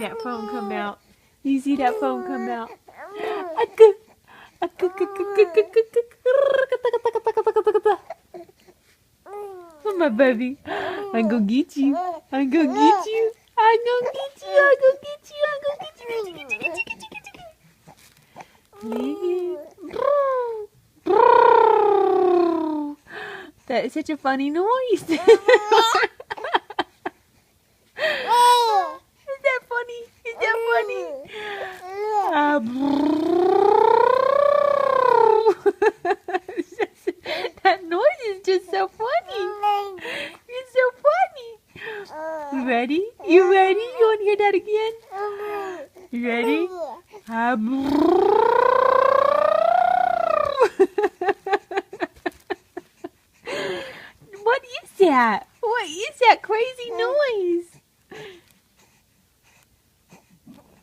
that foam come out. You see that foam come out. Oh, my baby. I'm gonna get you. I'm gonna get you. I'm gonna get you. I'm gonna get you. I'm gonna get you. That is such a funny noise. Is that funny? Is that funny? That noise is just so funny. It's so funny. You ready? You ready? You want to hear that again? You ready? What is that? What is that crazy noise?